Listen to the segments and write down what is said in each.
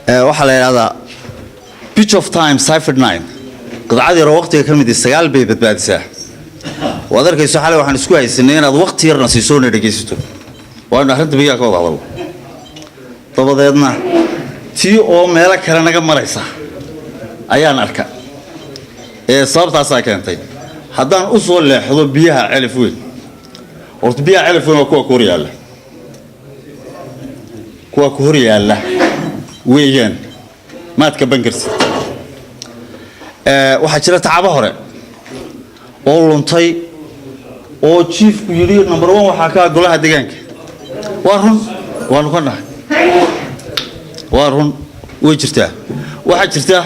waxaa la yidhahdaa pitch of time cypher 9 qadcad yar oo waqtiga ka mid ah 9 bay badbaadisaa waad arkayso xalay waxaan isku haysanay inaad waqti yarna siiso na dhageysato waan arrinta biyaa ka wada hadal dabadeedna tii oo meelo kale naga maraysa ayaan arka sababtaas ay keentay haddaan u soo leexdo biyaha celif weyn horta biyaha celif weyn waa kuwa ku hor yaalla weeyaan maadka bangarsi waxaa jira tacabo hore oo luntay oo chiefku yiri number 1 waxa ka golaha deegaanka waan ku nahay way jirtaa waxa jirta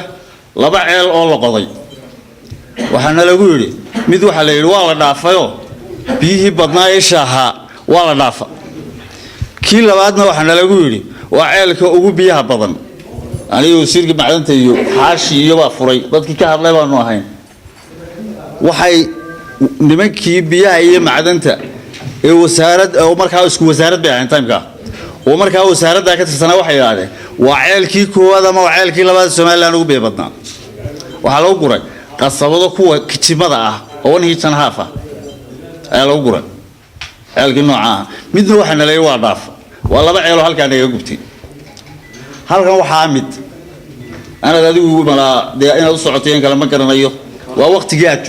laba ceel oo la qoday waxaana lagu yiri mid waxa la yiri waa la dhaafayo biyihii badnaa ee shaaha waa la dhaafa kii labaadna waxaana lagu yiri waa ceelka ugu biyaha badan anigu sirgi macdanta iyo xaashi iyo baa furay dadkii ka hadlay baanu ahayn waxay nimankii biyaha iyo macdanta ee wasaarad oo markaa isku wasaarad bay ahayn timeka oo markaa wasaaradda ka tirsanaa waxay yiraahdeen waa ceelkii koowaad ama waa ceelkii labaad Soomaaliland ugu biyo badnaa waxa lagu guray qasabado kuwa kijimada ah oo nihiisan haafa ayaa lagu guray ceelkii nooca midna waxaana leeyahay waa dhaaf waa laba ceel oo halkaan naga gubtay halkan waxaa mid ana adigu mala inaad u socoteen kala ma garanayo waa waqtigii aad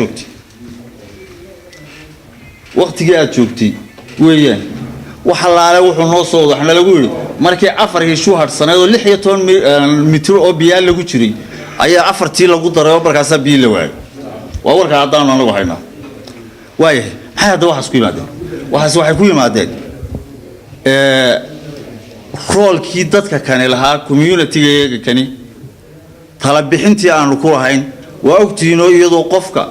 joogtay weeyaan waxa laale wuxuu noo soo waxna lagu yiri markii afar heshu harsaneedo 16 mitir oo biyaha lagu jiray ayaa afartii lagu daray markaas biyo la waayay waa warka hadaan anagu hayna waayahay hada waxay ku yimaadeen roolkii dadka kane lahaa community-ga kani tala bixintii aanu ku lahayn waa ogtiino iyadoo qofka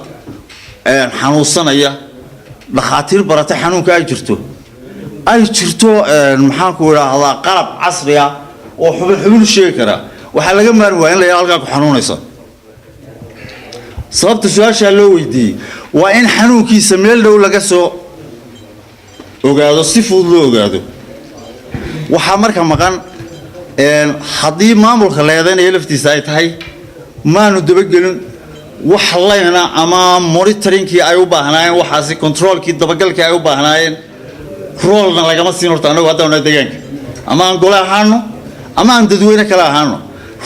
xanuunsanaya dhaqaatiir barata xanuunka ay jirto maxaan ku yiraahdaa qalab casri ah oo xubin sheegi kara waxa laga maarmi waa in la halka ku xanuunayso sababta su'aasha loo weydiiyay waa in xanuunkiisa meel dhow laga soo ogaado si fudud loo ogaado waxa marka maqan haddii maamulka leedahay laftiisa ay tahay maanu dabagelin wax layna ama monitoringkii ay u baahnaayeen waxaasi controlkii dabagalkii ay u baahnaayeen roolna lagama siin horta anagu hadda deegaanka ama aan golaha ahaano ama aan dadweyne kala ahaano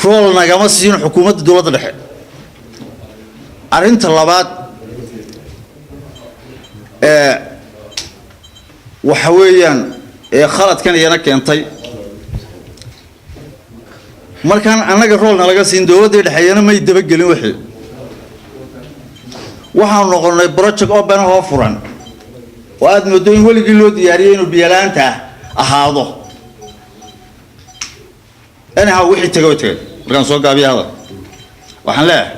rool nagama siin xukuumadda dawladda dhexe arinta labaad waxa weeyaan khaladkan iyana keentay markaan anaga roolna laga siin dawladda dhexe may dabagelin waxaan noqonay project open oo furan oo aad moodo in waligii loo diyaariyay inuu biyalaanta ahaado أنا وحي تجوتك كان سوق أبي هذا وحنا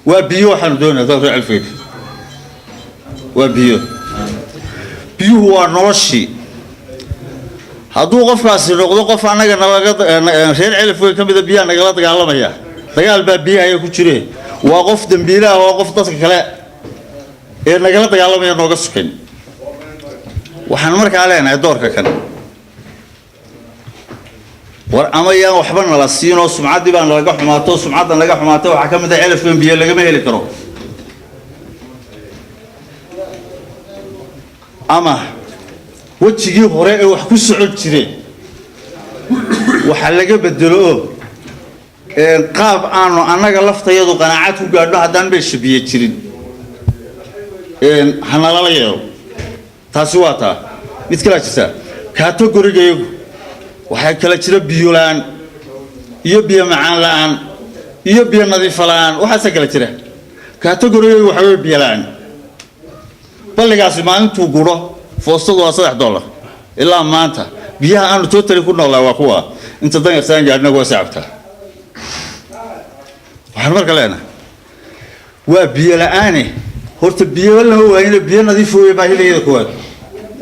وبيو حندونه ذا الفيل وبيو هو نرشي هذو قفاس نقول قف أنا جنا غير علف كم إذا بيا نقول تقال ما هي تقال ببيا هي كشري وقف دمبيلا وقف تصك كلا نقول تقال ما هي نقص كن وحنمرك علينا دور كن أما يا وحبنا للصين وسمعة دي بان لقى حماته وسمعة لقى حماته وحكم ده علف من بيا لقى ما هي لكرو أما وتشجي هراء وحكوس عد شري وحلقة بدلوه قاب أنا قلفت يدو قناعات وقالوا هدان بالشبيه شري حنا لا يو تاسواتا مثل كذا كاتوجوري جيو waxay kala jira biyo laan iyo biyo macaan laan iyo biyo nadiif laan waxa kala jira category waxa weey biyo laan balligaas maalintu guro foostadu waa $3 ilaa maanta biyaha aanu total ku noolaa waa kuwa inta dan yarsan gaadhna waa saabta waxaan marka leena waa biyo laan horta biyo la waa in biyo nadiif oo baahileeyo kuwaad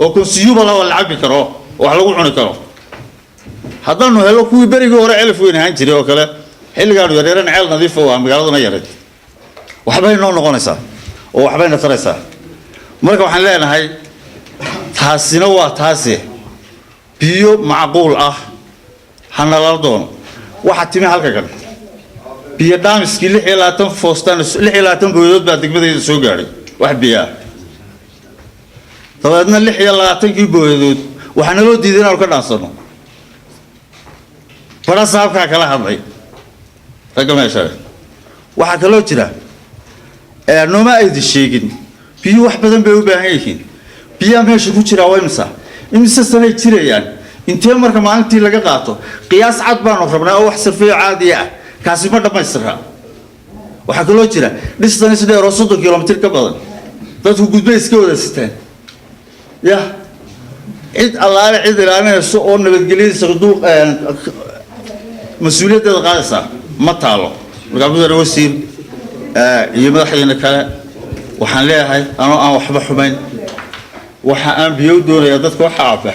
oo consumer la wala cabi karo wax lagu cuni karo haddana helo kuwii bariga hore cilaf weyn ahaan jiray oo kale xilligaan yareeran ceel nadiif oo magaaladuna yareed waxbay noo noqonaysaa oo waxbayna taraysaa marka waxaan leenahay taasina waa taasi biyo macquul ah hana la doono waxa timi halka kan biyo dhaamiskii 26 foostan 26 boodood baa degmadayda soo gaaray wax biyo tabaadna 26 boodood waxaana loo diiday inaan ka dhaansano bara saabka kala hadlay raga meesha waxa kale oo jira nooma ay sheegin biyo wax badan bay u baahan yihiin biyo meesha ku jira way imisa sanay jirayaan intee marka maalintii laga qaato qiyaas cad baan rabnaa oo wax sarfiyo caadi ah kaasi ma dhamaystira waxa kale oo jira distance dheer oo 30 kilomitir ka badan dadku gudbay iska wada sitaan ya cid allaale cid ilaalinayso oo nabadgelyadiisa duuq mas'uuliyadda qaadaysa ma taalo markaa wasiir iyo madaxdeena kale waxaan leeyahay anoo aan waxba xumayn waxa aan biyo doonaya dadka waxa